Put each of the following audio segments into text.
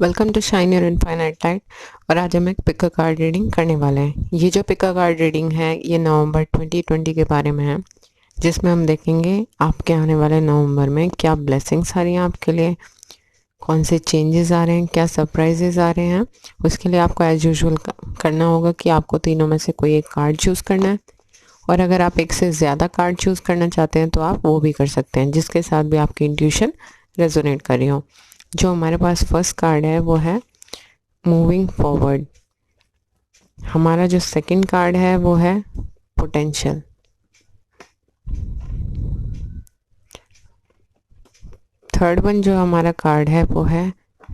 Welcome to shine your infinite light. और आज हम एक पिका कार्ड रीडिंग करने वाले हैं। ये जो पिका कार्ड रीडिंग है ये नवंबर 2020 के बारे में है, जिसमें हम देखेंगे आपके आने वाले नवंबर में क्या ब्लेसिंग्स आ रही हैं आपके लिए, कौन से चेंजेस आ रहे हैं, क्या सरप्राइजेस आ रहे हैं। उसके लिए आपको एज यूजुअल करना होगा कि आपको तीनों में से कोई एक कार्ड चूज़ करना है, और अगर आप एक से ज़्यादा कार्ड चूज़ करना चाहते हैं तो आप वो भी कर सकते हैं जिसके साथ भी आपकी इंट्यूशन रेजोनेट कर रही हो। जो हमारे पास फर्स्ट कार्ड है वो है मूविंग फॉरवर्ड। हमारा जो सेकंड कार्ड है वो है पोटेंशियल। थर्ड वन जो हमारा कार्ड है वो है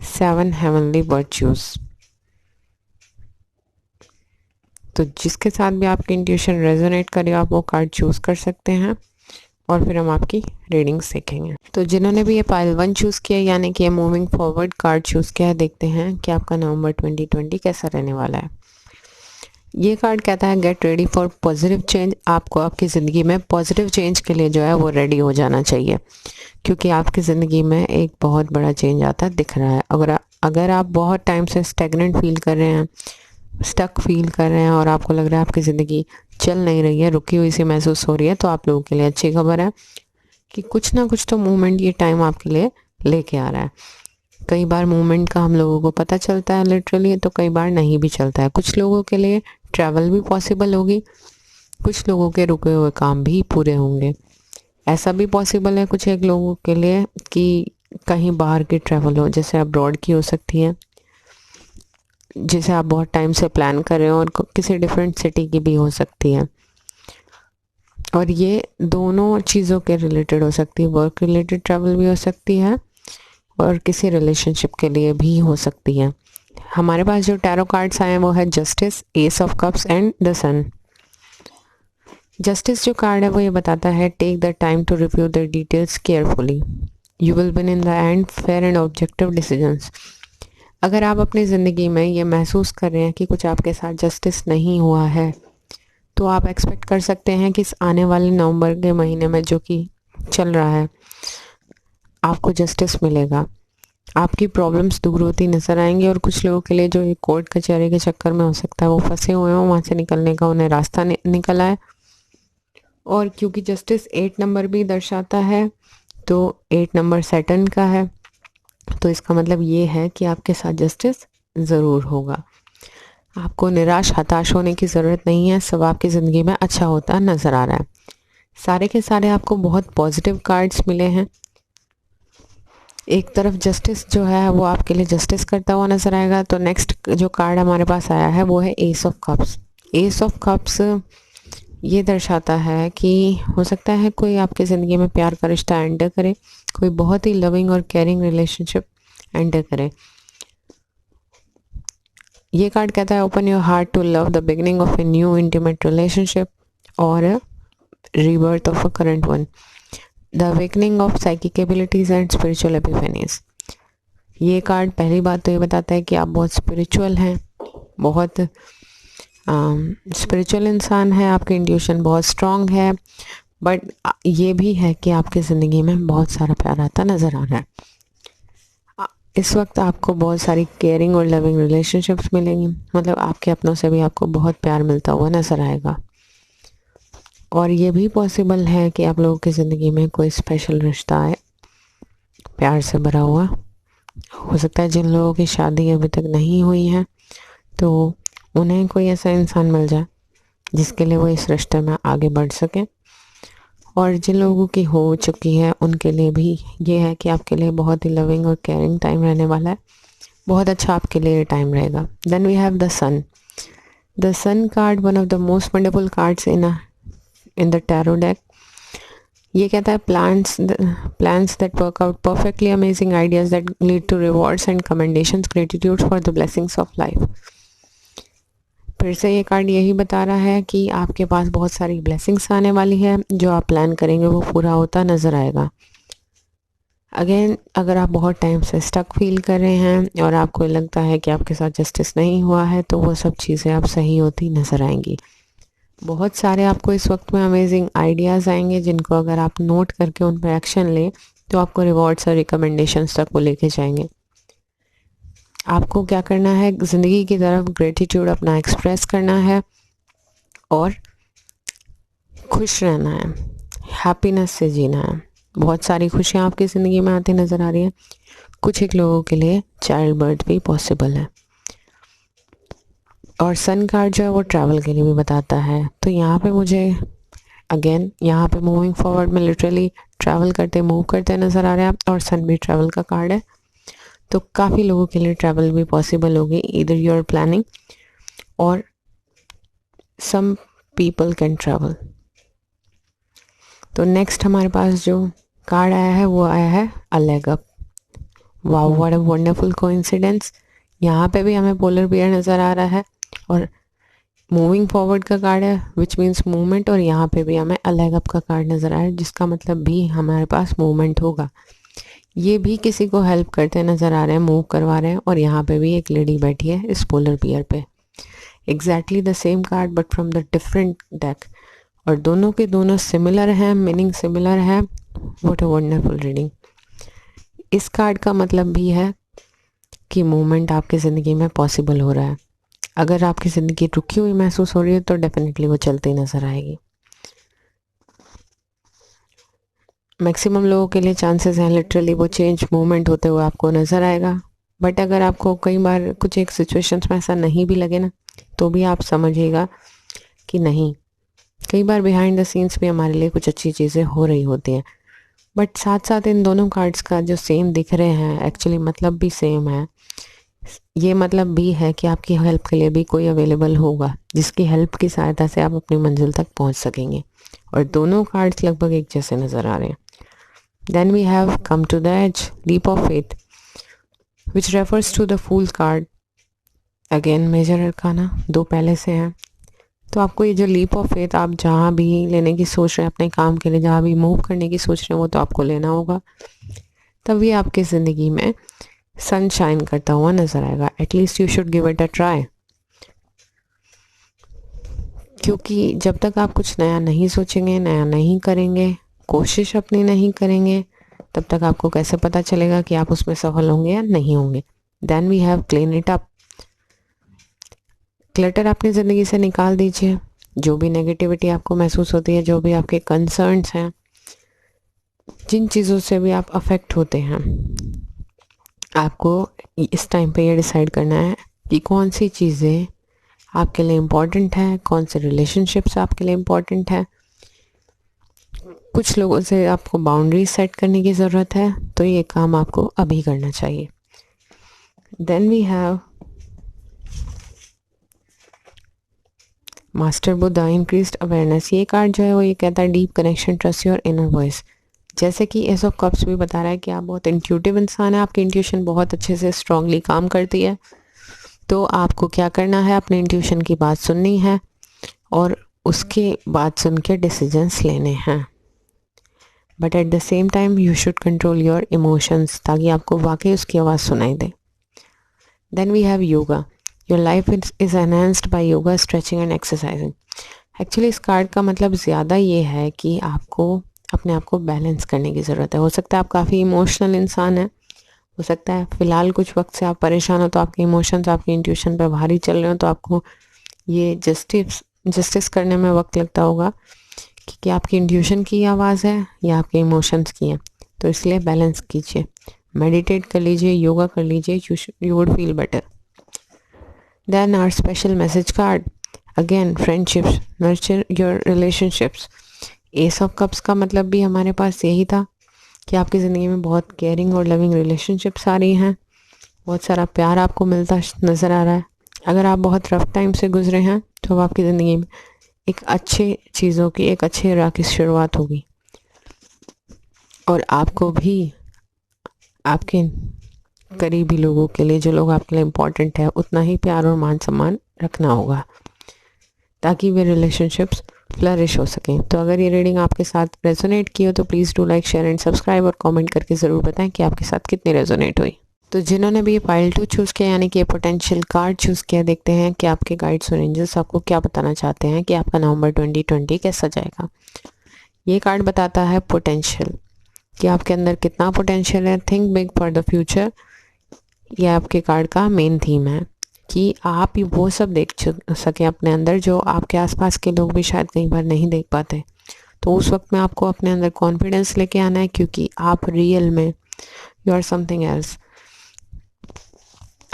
7 हेवनली वर्च्यूज। तो जिसके साथ भी आपकी इंट्यूशन रेजोनेट करे आप वो कार्ड चूज कर सकते हैं, और फिर हम आपकी रीडिंग सीखेंगे। तो जिन्होंने भी ये पाइल 1 चूज़ किया यानी कि ये मूविंग फॉरवर्ड कार्ड चूज़ किया है, देखते हैं कि आपका नवंबर 2020 कैसा रहने वाला है। ये कार्ड कहता है get ready for positive change. आपको आपकी ज़िंदगी में पॉजिटिव चेंज के लिए जो है वो रेडी हो जाना चाहिए, क्योंकि आपकी ज़िंदगी में एक बहुत बड़ा चेंज आता दिख रहा है। अगर आप बहुत टाइम से स्टेगनेंट फील कर रहे हैं, स्टक फील कर रहे हैं और आपको लग रहा है आपकी ज़िंदगी चल नहीं रही है, रुकी हुई सी महसूस हो रही है, तो आप लोगों के लिए अच्छी खबर है कि कुछ ना कुछ तो मूवमेंट ये टाइम आपके लिए लेके आ रहा है। कई बार मूवमेंट का हम लोगों को पता चलता है लिटरली, तो कई बार नहीं भी चलता है। कुछ लोगों के लिए ट्रैवल भी पॉसिबल होगी, कुछ लोगों के रुके हुए काम भी पूरे होंगे। ऐसा भी पॉसिबल है कुछ एक लोगों के लिए कि कहीं बाहर की ट्रैवल हो, जैसे अब्रॉड की हो सकती है, जिसे आप बहुत टाइम से प्लान कर रहे हो, और किसी डिफरेंट सिटी की भी हो सकती है। और ये दोनों चीज़ों के रिलेटेड हो सकती है, वर्क रिलेटेड ट्रैवल भी हो सकती है और किसी रिलेशनशिप के लिए भी हो सकती है। हमारे पास जो टैरो कार्ड्स आए हैं वो है justice, ace of cups and the sun. Justice जो कार्ड है वो ये बताता है take the time to review the details carefully, you will win in the end fair and objective decisions. अगर आप अपनी ज़िंदगी में ये महसूस कर रहे हैं कि कुछ आपके साथ जस्टिस नहीं हुआ है, तो आप एक्सपेक्ट कर सकते हैं कि इस आने वाले नवंबर के महीने में जो कि चल रहा है आपको जस्टिस मिलेगा। आपकी प्रॉब्लम्स दूर होती नज़र आएंगी, और कुछ लोगों के लिए जो ये कोर्ट कचहरी के चक्कर में हो सकता है वो फंसे हुए हों, वहाँ से निकलने का उन्हें रास्ता निकल आए। और क्योंकि जस्टिस 8 नंबर भी दर्शाता है, तो 8 नंबर सैटर्न का है, तो इसका मतलब ये है कि आपके साथ जस्टिस ज़रूर होगा। आपको निराश हताश होने की ज़रूरत नहीं है, सब आपकी ज़िंदगी में अच्छा होता नज़र आ रहा है। सारे के सारे आपको बहुत पॉजिटिव कार्ड्स मिले हैं। एक तरफ जस्टिस जो है वो आपके लिए जस्टिस करता हुआ नज़र आएगा। तो नेक्स्ट जो कार्ड हमारे पास आया है वो है S of cups. S of cups ये दर्शाता है कि हो सकता है कोई आपकी ज़िंदगी में प्यार का रिश्ता एंटर करे, कोई बहुत ही लविंग और केयरिंग रिलेशनशिप एंटर करे। ये कार्ड कहता है open your heart to love, the beginning of a new intimate relationship और rebirth of a current one, the awakening of psychic abilities and spiritual epiphanies. ये कार्ड पहली बात तो ये बताता है कि आप बहुत स्पिरिचुअल हैं, बहुत स्पिरिचुअल इंसान है, आपकी इंट्यूशन बहुत स्ट्रांग है, बट ये भी है कि आपकी ज़िंदगी में बहुत सारा प्यार आता नज़र आ रहा है। इस वक्त आपको बहुत सारी केयरिंग और लविंग रिलेशनशिप्स मिलेंगी, मतलब आपके अपनों से भी आपको बहुत प्यार मिलता हुआ नज़र आएगा। और ये भी पॉसिबल है कि आप लोगों की ज़िंदगी में कोई स्पेशल रिश्ता आए, प्यार से भरा हुआ। हो सकता है जिन लोगों की शादी अभी तक नहीं हुई है तो उन्हें कोई ऐसा इंसान मिल जाए जिसके लिए वो इस रिश्ते में आगे बढ़ सकें, और जिन लोगों की हो चुकी है उनके लिए भी ये है कि आपके लिए बहुत ही लविंग और केयरिंग टाइम रहने वाला है, बहुत अच्छा आपके लिए टाइम रहेगा। Then we have the sun. The sun card one of the most wonderful cards in the tarot deck. ये कहता है plans that work out perfectly, amazing ideas that lead to rewards and commendations, gratitude for the blessings of life। फिर से ये card यही बता रहा है कि आपके पास बहुत सारी ब्लेसिंग्स आने वाली है, जो आप प्लान करेंगे वो पूरा होता नज़र आएगा। अगेन अगर आप बहुत टाइम से स्टक फील कर रहे हैं और आपको लगता है कि आपके साथ जस्टिस नहीं हुआ है, तो वो सब चीज़ें अब सही होती नज़र आएंगी। बहुत सारे आपको इस वक्त में अमेजिंग आइडियाज़ आएंगे, जिनको अगर आप नोट करके उन पर एक्शन लें तो आपको रिवॉर्ड्स और रिकमेंडेशंस तक वो लेके जाएंगे। आपको क्या करना है, ज़िंदगी की तरफ ग्रेटिट्यूड अपना एक्सप्रेस करना है और खुश रहना है, हैप्पीनेस से जीना है। बहुत सारी खुशियाँ आपकी ज़िंदगी में आती नज़र आ रही हैं। कुछ एक लोगों के लिए चाइल्ड बर्थ भी पॉसिबल है। और सन कार्ड जो है वो ट्रैवल के लिए भी बताता है। तो यहाँ पे मुझे अगेन यहाँ पे मूविंग फॉरवर्ड में लिटरली ट्रैवल करते मूव करते नज़र आ रहे हैं और सन भी ट्रैवल का कार्ड है। तो काफ़ी लोगों के लिए ट्रैवल भी पॉसिबल होगी, ईदर यू आर प्लानिंग और सम पीपल कैन ट्रैवल। तो नेक्स्ट हमारे पास जो कार्ड आया है वो आया है a leg up. Wow, what a wonderful coincidence. यहाँ पे भी हमें पोलर पेयर नज़र आ रहा है और मूविंग फॉरवर्ड का कार्ड है विच मीन्स मूवमेंट, और यहाँ पे भी हमें अ लेग अप का कार्ड नज़र आ रहा है जिसका मतलब भी हमारे पास मूवमेंट होगा। ये भी किसी को हेल्प करते नज़र आ रहे हैं, मूव करवा रहे हैं। और यहाँ पे भी एक लेडी बैठी है इस पोलर पेयर पे, exactly the same card but from the different deck, और दोनों के दोनों सिमिलर हैं, मीनिंग सिमिलर है। What a wonderful reading. इस कार्ड का मतलब भी है कि मूवमेंट आपकी ज़िंदगी में पॉसिबल हो रहा है। अगर आपकी ज़िंदगी रुकी हुई महसूस हो रही है तो डेफिनेटली वो चलती नज़र आएगी। मैक्सिमम लोगों के लिए चांसेस हैं लिटरली वो चेंज मूवमेंट होते हुए आपको नज़र आएगा। बट अगर आपको कई बार कुछ एक सिचुएशंस में ऐसा नहीं भी लगे ना, तो भी आप समझिएगा कि नहीं, कई बार बिहाइंड द सीन्स भी हमारे लिए कुछ अच्छी चीज़ें हो रही होती हैं। बट साथ साथ इन दोनों कार्ड्स का जो सेम दिख रहे हैं एक्चुअली मतलब भी सेम है। ये मतलब भी है कि आपकी हेल्प के लिए भी कोई अवेलेबल होगा जिसकी हेल्प की सहायता से आप अपनी मंजिल तक पहुंच सकेंगे। और दोनों कार्ड्स लगभग एक जैसे नज़र आ रहे हैं। Then we have come to the edge, leap of faith which refers to the fool card. Again major arcana, दो पहले से हैं। तो आपको ये जो लीप ऑफ फेथ, आप जहाँ भी लेने की सोच रहे हैं अपने काम के लिए, जहाँ भी मूव करने की सोच रहे हैं वो तो आपको लेना होगा, तभी आपकी ज़िंदगी में सनशाइन करता हुआ नज़र आएगा। At least you should give it a try. क्योंकि जब तक आप कुछ नया नहीं सोचेंगे, नया नहीं करेंगे, कोशिश अपनी नहीं करेंगे, तब तक आपको कैसे पता चलेगा कि आप उसमें सफल होंगे या नहीं होंगे। Then we have clean it up. Clutter अपनी ज़िंदगी से निकाल दीजिए। जो भी नेगेटिविटी आपको महसूस होती है, जो भी आपके कंसर्न्स हैं, जिन चीज़ों से भी आप अफेक्ट होते हैं, आपको इस टाइम पे ये डिसाइड करना है कि कौन सी चीज़ें आपके लिए इम्पॉर्टेंट है, कौन से रिलेशनशिप्स आपके लिए इम्पॉर्टेंट है। कुछ लोगों से आपको बाउंड्रीज सेट करने की ज़रूरत है, तो ये काम आपको अभी करना चाहिए। Then we have master Buddha, increased awareness. ये कार्ड जो है वो ये कहता है deep connection, trust your inner voice. जैसे कि एस ऑफ कप्स भी बता रहा है कि आप बहुत इंट्यूटिव इंसान है, आपकी इंट्यूशन बहुत अच्छे से स्ट्रांगली काम करती है। तो आपको क्या करना है, अपने इंट्यूशन की बात सुननी है और उसके बात सुन के डिसीजंस लेने हैं। But at the same time you should control your emotions, ताकि आपको वाकई उसकी आवाज़ सुनाई दे। Then we have yoga. Your life is enhanced by yoga, stretching and exercising. Actually इस कार्ड का मतलब ज़्यादा ये है कि आपको अपने आप को बैलेंस करने की ज़रूरत है। हो सकता है आप काफ़ी इमोशनल इंसान हैं, हो सकता है फ़िलहाल कुछ वक्त से आप परेशान हो, तो आपके इमोशंस आपकी इंट्यूशन पर भारी चल रहे हो, तो आपको ये जस्टिस करने में वक्त लगता होगा कि आपकी इंट्यूशन की आवाज़ है या आपके इमोशंस की है। तो इसलिए बैलेंस कीजिए, मेडिटेट कर लीजिए, योगा कर लीजिए, you would feel better. Then our special message card, again friendships, nurture your relationships. Ace of cups का मतलब भी हमारे पास यही था कि आपकी ज़िंदगी में बहुत केयरिंग और लविंग रिलेशनशिप्स आ रही हैं, बहुत सारा प्यार आपको मिलता नज़र आ रहा है। अगर आप बहुत रफ टाइम से गुजरे हैं तो अब आपकी ज़िंदगी में एक अच्छे चीज़ों की, एक अच्छे राह की शुरुआत होगी और आपको भी आपके करीबी लोगों के लिए, जो लोग आपके लिए इम्पोर्टेंट है, उतना ही प्यार और मान सम्मान रखना होगा ताकि वे रिलेशनशिप्स फ्लरिश हो सकें। तो अगर ये रीडिंग आपके साथ रेजोनेट की हो तो please do like, share and subscribe और कमेंट करके ज़रूर बताएं कि आपके साथ कितनी रेजोनेट हुई। तो जिन्होंने भी ये पाइल 2 चूज़ किया, यानी कि ये पोटेंशियल कार्ड चूज़ किया, देखते हैं कि आपके गाइड्स और एंजल्स आपको क्या बताना चाहते हैं कि आपका नवंबर 2020 कैसा जाएगा। ये कार्ड बताता है पोटेंशियल, कि आपके अंदर कितना पोटेंशियल है। Think big for the future. ये आपके कार्ड का मेन थीम है कि आप वो सब देख सकें अपने अंदर जो आपके आसपास के लोग भी शायद कई बार नहीं देख पाते। तो उस वक्त में आपको अपने अंदर कॉन्फिडेंस लेके आना है, क्योंकि आप रियल में you are something else.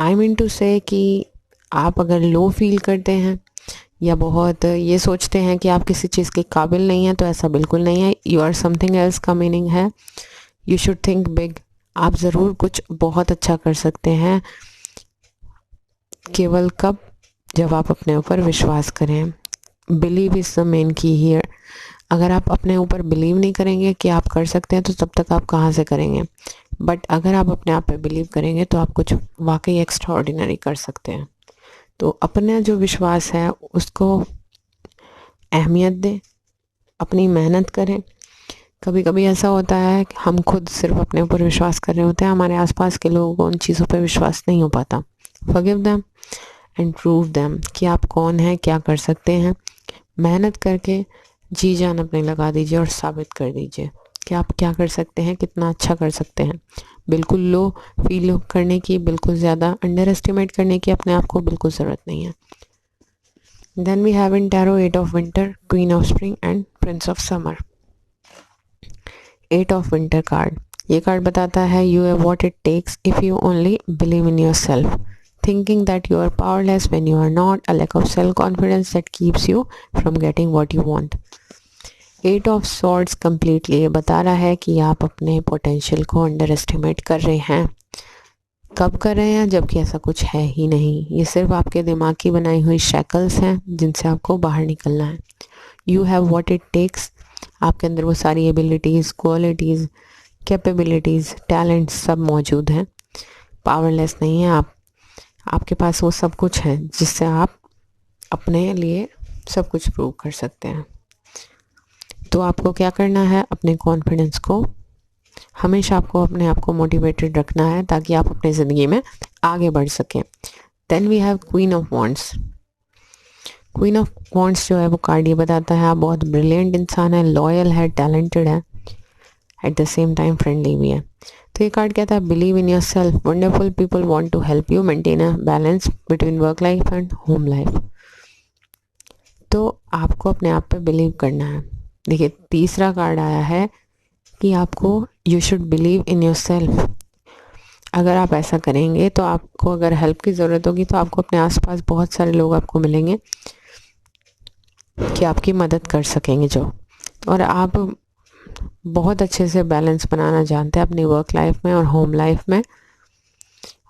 I mean to say कि आप अगर लो फील करते हैं या बहुत ये सोचते हैं कि आप किसी चीज़ के काबिल नहीं हैं, तो ऐसा बिल्कुल नहीं है। यू आर समथिंग एल्स का मीनिंग है यू शुड थिंक बिग। आप ज़रूर कुछ बहुत अच्छा कर सकते हैं, केवल कब, जब आप अपने ऊपर विश्वास करें। बिलीव इज़ द मेन की हियर। अगर आप अपने ऊपर बिलीव नहीं करेंगे कि आप कर सकते हैं, तो तब तक आप कहाँ से करेंगे। बट अगर आप अपने आप पे बिलीव करेंगे तो आप कुछ वाकई एक्स्ट्रा ऑर्डिनरी कर सकते हैं। तो अपना जो विश्वास है उसको अहमियत दें, अपनी मेहनत करें। कभी कभी ऐसा होता है कि हम खुद सिर्फ अपने ऊपर विश्वास कर रहे होते हैं, हमारे आसपास के लोगों को उन चीज़ों पर विश्वास नहीं हो पाता। Forgive them and prove them कि आप कौन हैं, क्या कर सकते हैं। मेहनत करके जी जान अपने लगा दीजिए और साबित कर दीजिए कि आप क्या कर सकते हैं, कितना अच्छा कर सकते हैं। बिल्कुल लो फील करने की, बिल्कुल ज़्यादा अंडर एस्टिमेट करने की अपने आप को बिल्कुल ज़रूरत नहीं है। Then we have in tarot 8 of winter, queen of spring and prince of summer. 8 of winter card, ये कार्ड बताता है you have what it takes if you only believe in yourself, thinking that you are powerless when you are not, a lack of self-confidence that keeps you from getting what you want. 8 of swords completely ये बता रहा है कि आप अपने potential को under estimate कर रहे हैं। कब कर रहे हैं, जबकि ऐसा कुछ है ही नहीं। ये सिर्फ आपके दिमाग की बनाई हुई शैकल्स हैं जिनसे आपको बाहर निकलना है। You have what it takes, आपके अंदर वो सारी एबिलिटीज़, क्वालिटीज़, कैपेबिलिटीज़, टैलेंट सब मौजूद हैं। पावरलेस नहीं है आप, आपके पास वो सब कुछ है जिससे आप अपने लिए सब कुछ प्रूव कर सकते हैं। तो आपको क्या करना है, अपने कॉन्फिडेंस को हमेशा आपको अपने आप को मोटिवेटेड रखना है ताकि आप अपनी ज़िंदगी में आगे बढ़ सकें। Then we have queen of wands. Queen of wands जो है वो कार्ड ये बताता है आप बहुत ब्रिलियंट इंसान है, लॉयल है, टैलेंटेड है, at the same time friendly भी है। तो ये कार्ड कहता है believe in yourself, wonderful people want to help you maintain a balance between work life and home life. तो आपको अपने आप पे बिलीव करना है। देखिए तीसरा कार्ड आया है कि आपको you should believe in your self. अगर आप ऐसा करेंगे तो आपको अगर हेल्प की ज़रूरत होगी तो आपको अपने आसपास बहुत सारे लोग आपको मिलेंगे कि आपकी मदद कर सकेंगे जो, और आप बहुत अच्छे से बैलेंस बनाना जानते हैं अपनी वर्क लाइफ में और होम लाइफ में।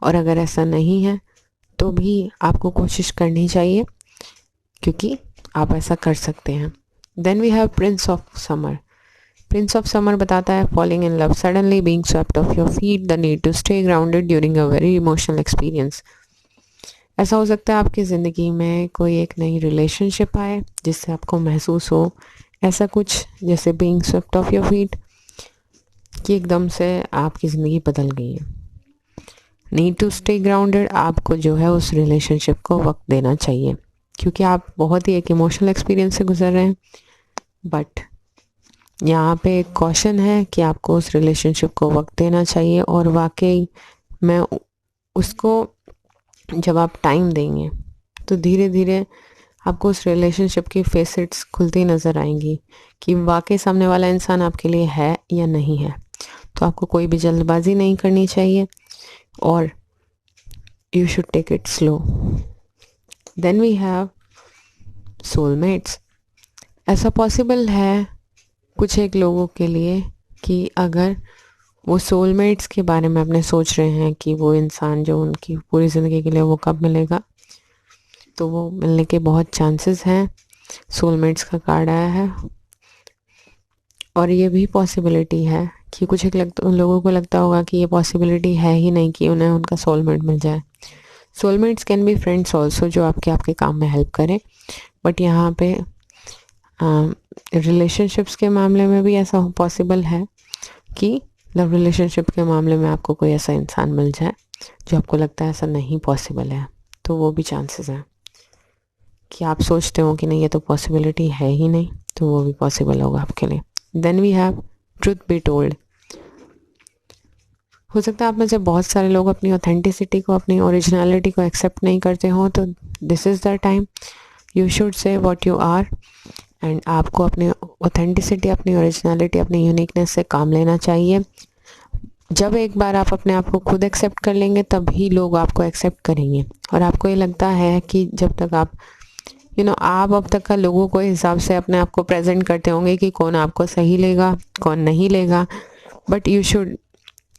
और अगर ऐसा नहीं है तो भी आपको कोशिश करनी चाहिए, क्योंकि आप ऐसा कर सकते हैं। Then we have prince of summer. Prince of summer बताता है falling in love suddenly, being swept off your feet, the need to stay grounded during a very emotional experience. ऐसा हो सकता है आपकी ज़िंदगी में कोई एक नई रिलेशनशिप आए जिससे आपको महसूस हो ऐसा कुछ जैसे being swept off your feet, कि एकदम से आपकी ज़िंदगी बदल गई है। नीड टू स्टे ग्राउंडेड, आपको जो है उस रिलेशनशिप को वक्त देना चाहिए, क्योंकि आप बहुत ही एक इमोशनल एक्सपीरियंस से गुजर रहे हैं। बट यहाँ पे एक कॉशन है कि आपको उस रिलेशनशिप को वक्त देना चाहिए, और वाकई में उसको जब आप टाइम देंगे तो धीरे धीरे आपको उस रिलेशनशिप की फेसेट्स खुलती नज़र आएंगी कि वाकई सामने वाला इंसान आपके लिए है या नहीं है। तो आपको कोई भी जल्दबाजी नहीं करनी चाहिए और you should take it slow. Then we have soulmates. ऐसा पॉसिबल है कुछ एक लोगों के लिए कि अगर वो सोलमेट्स के बारे में अपने सोच रहे हैं कि वो इंसान जो उनकी पूरी ज़िंदगी के लिए वो कब मिलेगा, तो वो मिलने के बहुत चांसेस हैं। सोलमेट्स का कार्ड आया है, और ये भी पॉसिबिलिटी है कि कुछ एक उन लोगों को लगता होगा कि ये पॉसिबिलिटी है ही नहीं कि उन्हें उनका सोलमेट मिल जाए। Soulmates can be friends also जो आपके काम में हेल्प करें। बट यहाँ पे रिलेशनशिप्स के मामले में भी ऐसा पॉसिबल है कि लव रिलेशनशिप के मामले में आपको कोई ऐसा इंसान मिल जाए जो आपको लगता है ऐसा नहीं पॉसिबल है। तो वो भी चांसेस हैं कि आप सोचते हो कि नहीं ये तो पॉसिबिलिटी है ही नहीं, तो वो भी पॉसिबल होगा आपके लिए। Then we have truth be told. हो सकता है आप में से बहुत सारे लोग अपनी ऑथेंटिसिटी को, अपनी ओरिजिनलिटी को एक्सेप्ट नहीं करते हों, तो this is the time you should say what you are. And आपको अपनी ऑथेंटिसिटी, अपनी ओरिजिनलिटी, अपनी यूनिकनेस से काम लेना चाहिए। जब एक बार आप अपने आप को खुद एक्सेप्ट कर लेंगे तभी लोग आपको एक्सेप्ट करेंगे। और आपको ये लगता है कि जब तक आप आप अब तक का लोगों को हिसाब से अपने आप को प्रेजेंट करते होंगे कि कौन आपको सही लेगा, कौन नहीं लेगा, but you should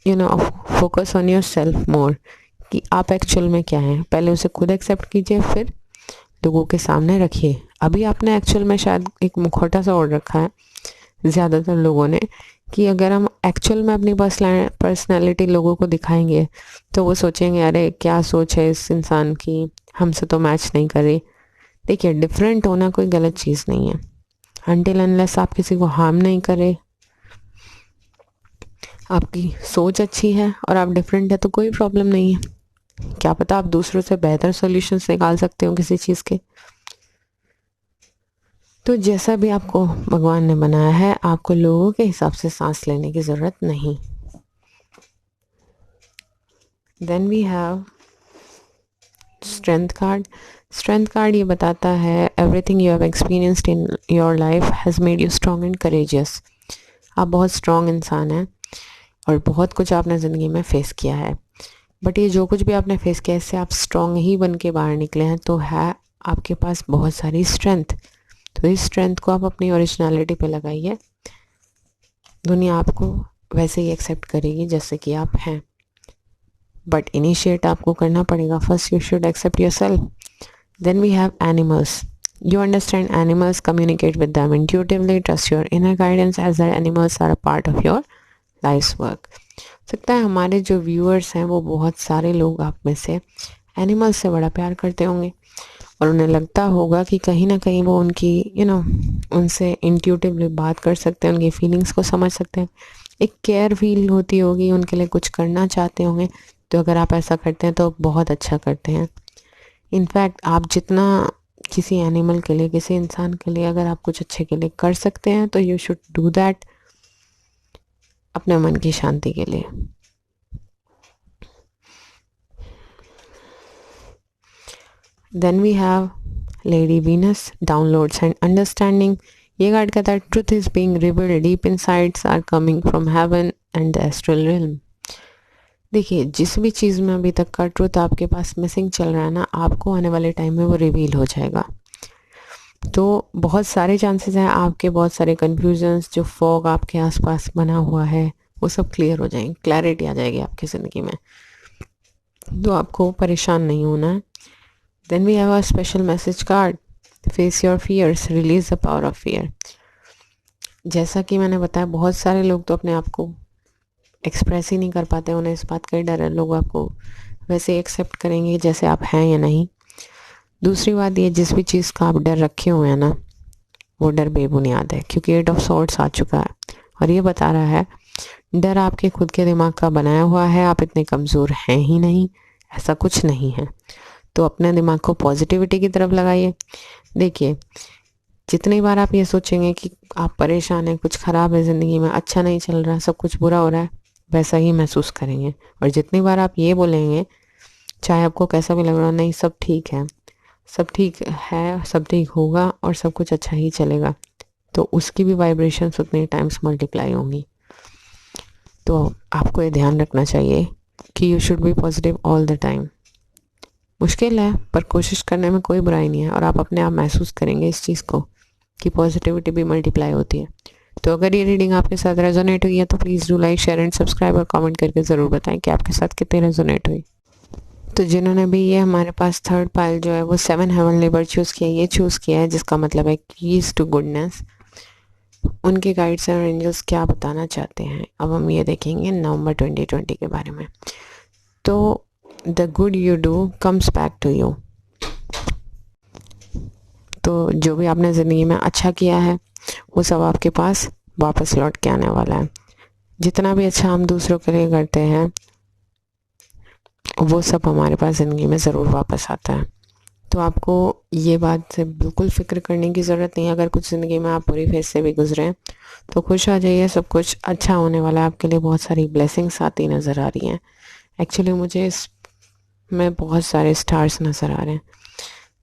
focus on your self मोर, कि आप एक्चुअल में क्या हैं। पहले उसे खुद एक्सेप्ट कीजिए, फिर लोगों के सामने रखिए। अभी आपने एक्चुअल में शायद एक मुखौटा सा ओढ़ रखा है ज़्यादातर लोगों ने, कि अगर हम एक्चुअल में अपनी पर्सनैलिटी लोगों को दिखाएंगे तो वो सोचेंगे अरे क्या सोच है इस इंसान की, हमसे तो मैच नहीं कर रही। देखिए, डिफरेंट होना कोई गलत चीज़ नहीं है, अनटिल अनलेस आप किसी को हार्म नहीं करे, आपकी सोच अच्छी है और आप डिफरेंट है तो कोई प्रॉब्लम नहीं है। क्या पता आप दूसरों से बेहतर सॉल्यूशंस निकाल सकते हो किसी चीज़ के। तो जैसा भी आपको भगवान ने बनाया है, आपको लोगों के हिसाब से सांस लेने की ज़रूरत नहीं। Then we have strength card. Strength card ये बताता है everything you have experienced in your life has made you strong and courageous. आप बहुत स्ट्रॉन्ग इंसान हैं और बहुत कुछ आपने ज़िंदगी में फ़ेस किया है, बट ये जो कुछ भी आपने फेस किया इससे आप स्ट्रॉन्ग ही बन के बाहर निकले हैं, तो है आपके पास बहुत सारी स्ट्रेंथ। तो इस स्ट्रेंथ को आप अपनी ओरिजिनलिटी पे लगाइए, दुनिया आपको वैसे ही एक्सेप्ट करेगी जैसे कि आप हैं। बट इनिशिएट आपको करना पड़ेगा। First you should accept yourself. Then we have animals. You understand animals, communicate with them intuitively, trust your inner guidance as their animals are a part of your life's work. सकता है हमारे जो viewers हैं वो बहुत सारे लोग आप में से एनिमल्स से बड़ा प्यार करते होंगे और उन्हें लगता होगा कि कहीं ना कहीं वो उनकी उनसे इंट्यूटिवली बात कर सकते हैं, उनकी फीलिंग्स को समझ सकते हैं, एक केयर फील होती होगी, उनके लिए कुछ करना चाहते होंगे। तो अगर आप ऐसा करते हैं तो बहुत अच्छा करते हैं। इनफैक्ट आप जितना किसी एनिमल के लिए, किसी इंसान के लिए अगर आप कुछ अच्छे के लिए कर सकते हैं तो यू शुड डू दैट, अपने मन की शांति के लिए। Then we have lady venus, downloads and understanding. ये कार्ड कहता है truth is being revealed, deep insights are coming from heaven and the astral realm. देखिए, जिस भी चीज़ में अभी तक का ट्रुथ आपके पास मिसिंग चल रहा है ना, आपको आने वाले टाइम में वो रिवील हो जाएगा। तो बहुत सारे चांसेस हैं आपके बहुत सारे कन्फ्यूजन्स, जो फॉग आपके आसपास बना हुआ है वो सब क्लियर हो जाएंगे, क्लैरिटी आ जाएगी आपकी ज़िंदगी में। तो आपको परेशान नहीं होना है। Then we have a special message card, face your fears, release the power of fear. जैसा कि मैंने बताया, बहुत सारे लोग तो अपने आप को एक्सप्रेस ही नहीं कर पाते, उन्हें इस बात का ही डर है लोग आपको वैसे एक्सेप्ट करेंगे जैसे आप हैं या नहीं। दूसरी बात ये, जिस भी चीज़ का आप डर रखे हुए हैं ना, वो डर बेबुनियाद है, क्योंकि 8 ऑफ सॉर्ड्स आ चुका है और ये बता रहा है डर आपके खुद के दिमाग का बनाया हुआ है, आप इतने कमज़ोर हैं ही नहीं, ऐसा कुछ नहीं है। तो अपने दिमाग को पॉजिटिविटी की तरफ लगाइए। देखिए, जितनी बार आप ये सोचेंगे कि आप परेशान हैं, कुछ ख़राब है ज़िंदगी में, अच्छा नहीं चल रहा, सब कुछ बुरा हो रहा है, वैसा ही महसूस करेंगे। और जितनी बार आप ये बोलेंगे, चाहे आपको कैसा भी लग रहा हो, नहीं सब ठीक है, सब ठीक है, सब ठीक होगा और सब कुछ अच्छा ही चलेगा, तो उसकी भी वाइब्रेशंस उतनी टाइम्स मल्टीप्लाई होंगी। तो आपको ये ध्यान रखना चाहिए कि you should be positive all the time. मुश्किल है पर कोशिश करने में कोई बुराई नहीं है, और आप अपने आप महसूस करेंगे इस चीज़ को कि पॉजिटिविटी भी मल्टीप्लाई होती है। तो अगर ये रीडिंग आपके साथ रेजोनेट हुई है तो please do like, share and subscribe और कमेंट करके ज़रूर बताएं कि आपके साथ कितनी रेजोनेट हुई। तो जिन्होंने भी ये हमारे पास थर्ड पाइल जो है वो 7 हेवनली वर्च्यूज़ किया, ये चूज़ किया है, जिसका मतलब है कीज टू गुडनेस, उनके गाइड्स और एंजल्स क्या बताना चाहते हैं, अब हम ये देखेंगे नवंबर 2020 के बारे में। तो the good you do comes back to you. तो जो भी आपने ज़िंदगी में अच्छा किया है वो सब आपके पास वापस लौट के आने वाला है। जितना भी अच्छा हम दूसरों के लिए करते हैं वो सब हमारे पास ज़िंदगी में ज़रूर वापस आता है। तो आपको ये बात से बिल्कुल फ़िक्र करने की ज़रूरत नहीं है। अगर कुछ ज़िंदगी में आप बुरी फेज़ से भी गुज़रे हैं तो खुश आ जाइए, सब कुछ अच्छा होने वाला है आपके लिए। बहुत सारी ब्लेसिंग्स आती नज़र आ रही हैं। एक्चुअली मुझे इसमें बहुत सारे स्टार्स नज़र आ रहे हैं।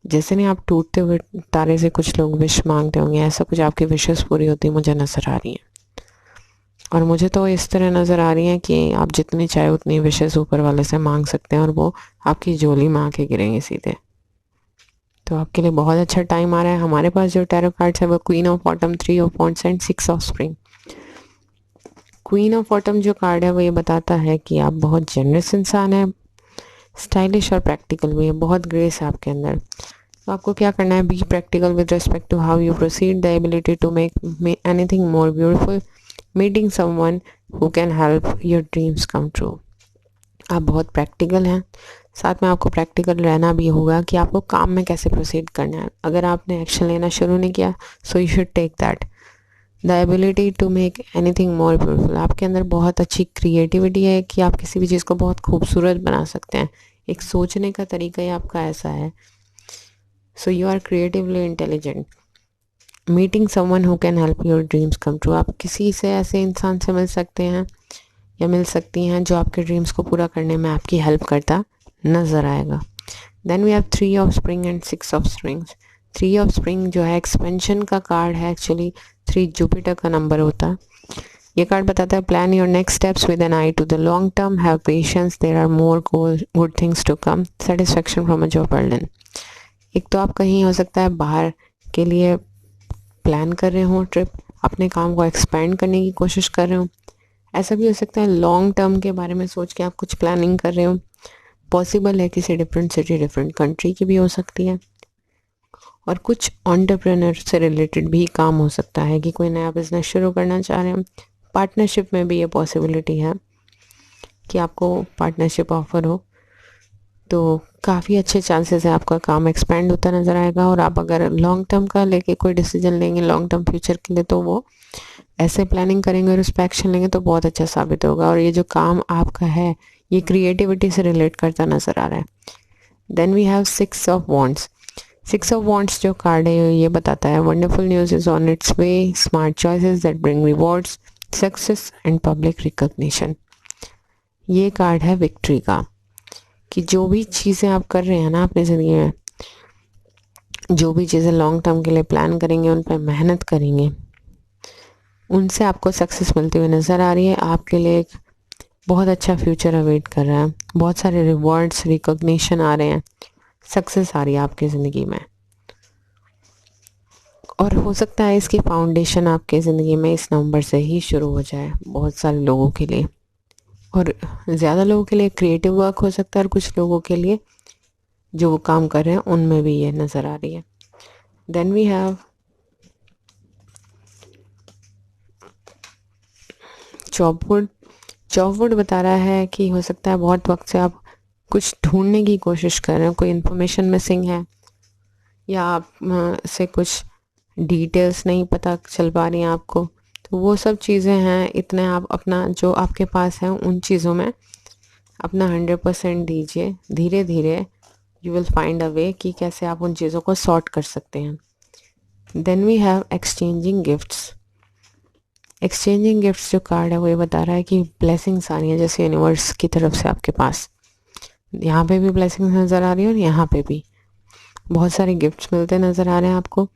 जैसे नहीं आप टूटते हुए तारे से कुछ लोग विश मांगते होंगे, ऐसा कुछ आपकी विशेस पूरी होती मुझे नज़र आ रही हैं। और मुझे तो इस तरह नज़र आ रही हैं कि आप जितनी चाहे उतनी विशेस ऊपर वाले से मांग सकते हैं और वो आपकी झोली में आके गिरेंगे सीधे। तो आपके लिए बहुत अच्छा टाइम आ रहा है। हमारे पास जो टैरो कार्ड्स है वो queen of autumn, 3 of wands and 6 of spring. Queen of autumn जो कार्ड है वो ये बताता है कि आप बहुत जनरस इंसान हैं, स्टाइलिश और प्रैक्टिकल भी है, बहुत ग्रेस है आपके अंदर। तो आपको क्या करना है, be practical with respect to how you proceed, the ability to make anything more beautiful, meeting someone who can help your dreams come true. आप बहुत प्रैक्टिकल हैं, साथ में आपको प्रैक्टिकल रहना भी होगा कि आपको काम में कैसे प्रोसीड करना है। अगर आपने एक्शन लेना शुरू नहीं किया so you should take that. The ability to make anything more beautiful, आपके अंदर बहुत अच्छी क्रिएटिविटी है कि आप किसी भी चीज़ को बहुत खूबसूरत बना सकते हैं। एक सोचने का तरीका ही आपका ऐसा है। So you are creatively intelligent. Meeting someone who can help your dreams come true, आप किसी से ऐसे इंसान से मिल सकते हैं या मिल सकती हैं जो आपके ड्रीम्स को पूरा करने में आपकी हेल्प करता नज़र आएगा। Then we have 3 of spring and 6 of springs. 3 of spring जो है एक्सपेंशन का कार्ड है। एक्चुअली 3 जुपिटर का नंबर होता है। ये कार्ड बताता है plan your next steps with an eye to the long term, have patience, there are more good things to come, satisfaction from a job burden. एक तो आप कहीं हो सकता है बाहर के लिए प्लान कर रहे हो, ट्रिप, अपने काम को एक्सपेंड करने की कोशिश कर रहे हो। ऐसा भी हो सकता है लॉन्ग टर्म के बारे में सोच के आप कुछ प्लानिंग कर रहे हो। पॉसिबल है किसी डिफरेंट सिटी, डिफरेंट कंट्री की भी हो सकती है। और कुछ एंटरप्रेन्योर से रिलेटेड भी काम हो सकता है कि कोई नया बिजनेस शुरू करना चाह रहे हैं। पार्टनरशिप में भी ये पॉसिबिलिटी है कि आपको पार्टनरशिप ऑफर हो, तो काफ़ी अच्छे चांसेस है आपका काम एक्सपेंड होता नज़र आएगा। और आप अगर लॉन्ग टर्म का लेके कोई डिसीजन लेंगे लॉन्ग टर्म फ्यूचर के लिए, तो वो ऐसे प्लानिंग करेंगे और उस पर एक्शन लेंगे तो बहुत अच्छा साबित होगा। और ये जो काम आपका है ये क्रिएटिविटी से रिलेट करता नज़र आ रहा है। Then we have 6 of wands. 6 of wands जो कार्ड है ये बताता है wonderful news is on its way, smart choices that bring rewards, success and public recognition. ये कार्ड है विक्ट्री का, कि जो भी चीज़ें आप कर रहे हैं ना अपनी ज़िंदगी में, जो भी चीज़ें लॉन्ग टर्म के लिए प्लान करेंगे, उन पर मेहनत करेंगे, उनसे आपको सक्सेस मिलती हुई नज़र आ रही है। आपके लिए एक बहुत अच्छा फ्यूचर अवेट कर रहा है। बहुत सारे रिवॉर्ड्स, रिकॉग्निशन आ रहे हैं, सक्सेस आ रही है आपकी ज़िंदगी में। और हो सकता है इसकी फाउंडेशन आपके ज़िंदगी में इस नवंबर से ही शुरू हो जाए बहुत सारे लोगों के लिए। और ज़्यादा लोगों के लिए क्रिएटिव वर्क हो सकता है और कुछ लोगों के लिए जो वो काम कर रहे हैं उनमें भी ये नज़र आ रही है। Then we have chopwood. Chopwood बता रहा है कि हो सकता है बहुत वक्त से आप कुछ ढूंढने की कोशिश कर रहे हो, कोई इन्फॉर्मेशन मिसिंग है या आप से कुछ डिटेल्स नहीं पता चल पा रही हैं आपको, तो वो सब चीज़ें हैं। इतने आप अपना जो आपके पास है उन चीज़ों में अपना 100% दीजिए। धीरे धीरे यू विल फाइंड अ वे कि कैसे आप उन चीज़ों को सॉर्ट कर सकते हैं। Then we have exchanging gifts. Exchanging gifts जो कार्ड है वो ये बता रहा है कि ब्लेसिंग्स आ रही हैं जैसे यूनिवर्स की तरफ से आपके पास। यहाँ पे भी ब्लेसिंग्स नज़र आ रही है और यहाँ पे भी बहुत सारे गिफ्ट्स मिलते नज़र आ रहे हैं आपको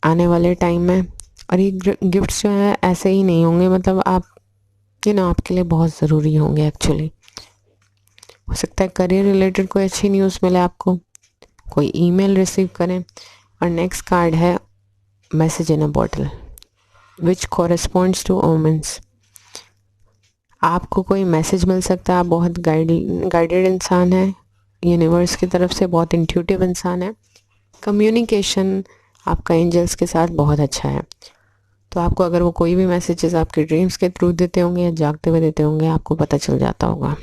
आने वाले टाइम में। और ये गिफ्ट्स जो हैं ऐसे ही नहीं होंगे, मतलब आप आपके लिए बहुत ज़रूरी होंगे एक्चुअली। हो सकता है करियर रिलेटेड कोई अच्छी न्यूज़ मिले आपको, कोई ईमेल रिसीव करें। और नेक्स्ट कार्ड है message in a bottle which corresponds to omens. आपको कोई मैसेज मिल सकता है, आप बहुत गाइडेड इंसान है यूनिवर्स की तरफ से, बहुत इंट्यूटिव इंसान है। कम्युनिकेशन आपका एंजल्स के साथ बहुत अच्छा है। तो आपको अगर वो कोई भी मैसेजेस आपके ड्रीम्स के थ्रू देते होंगे या जागते हुए देते होंगे, आपको पता चल जाता होगा।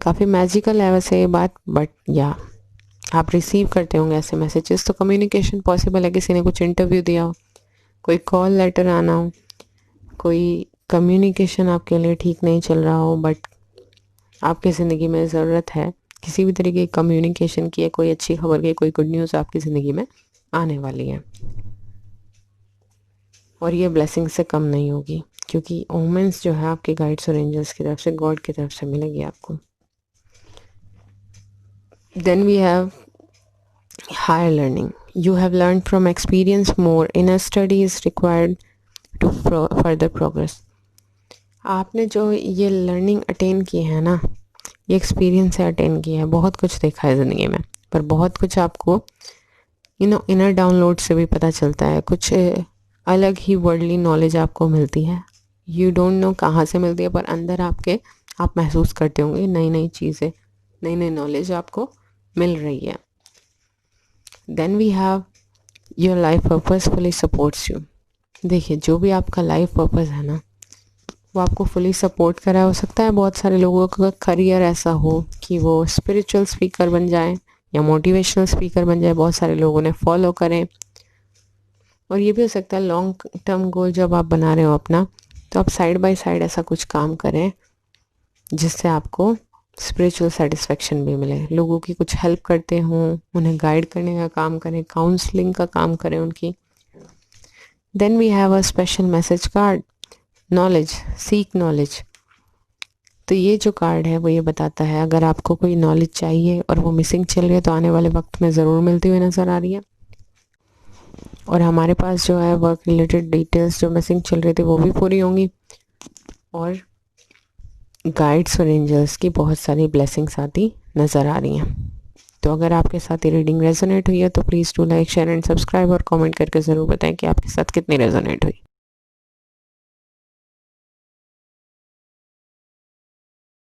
काफ़ी मैजिकल है वैसे ये बात, बट या आप रिसीव करते होंगे ऐसे मैसेजेस। तो कम्युनिकेशन पॉसिबल है, किसी ने कुछ इंटरव्यू दिया हो, कोई कॉल लेटर आना हो, कोई कम्युनिकेशन आपके लिए ठीक नहीं चल रहा हो, बट आपकी ज़िंदगी में ज़रूरत है किसी भी तरीके की कम्युनिकेशन की, कोई अच्छी खबर की, कोई गुड न्यूज़ आपकी ज़िंदगी में आने वाली है और ये ब्लेसिंग से कम नहीं होगी, क्योंकि ओमेंस जो है आपके गाइड्स और एंजल्स की तरफ से, गॉड की तरफ से मिलेगी आपको। Then we have higher learning. You have learned from experience more. Inner study is required to further progress. आपने जो ये लर्निंग अटेन की है ना, ये एक्सपीरियंस से अटेन की है, बहुत कुछ देखा है ज़िंदगी में, पर बहुत कुछ आपको इनर डाउनलोड से भी पता चलता है। कुछ अलग ही वर्ल्डली नॉलेज आपको मिलती है। यू डोंट नो कहाँ से मिलती है, पर अंदर आपके आप महसूस करते होंगे नई नई चीज़ें, नई नई नॉलेज आपको मिल रही है। Then we have your life purpose fully supports you. देखिए, जो भी आपका लाइफ पर्पस है ना, वो आपको फुली सपोर्ट करा। हो सकता है बहुत सारे लोगों का करियर ऐसा हो कि वो स्पिरिचुअल स्पीकर बन जाए या मोटिवेशनल स्पीकर बन जाए, बहुत सारे लोगों ने फॉलो करें। और ये भी हो सकता है लॉन्ग टर्म गोल जब आप बना रहे हो अपना, तो आप साइड बाय साइड ऐसा कुछ काम करें जिससे आपको स्पिरिचुअल सेटिस्फेक्शन भी मिले। लोगों की कुछ हेल्प करते हों, उन्हें गाइड करने का काम करें, काउंसलिंग का काम करें उनकी। Then we have a special message card, knowledge, seek knowledge. तो ये जो कार्ड है वो ये बताता है अगर आपको कोई नॉलेज चाहिए और वो मिसिंग चल रही है, तो आने वाले वक्त में ज़रूर मिलती हुई नज़र आ रही है। और हमारे पास जो है वर्क रिलेटेड डिटेल्स जो मिसिंग चल रही थी वो भी पूरी होंगी, और गाइड्स और एंजल्स की बहुत सारी ब्लेसिंग्स आती नज़र आ रही हैं। तो अगर आपके साथ ये रीडिंग रेजोनेट हुई है तो please do like, share and subscribe, और कमेंट करके ज़रूर बताएं कि आपके साथ कितनी रेजोनेट हुई।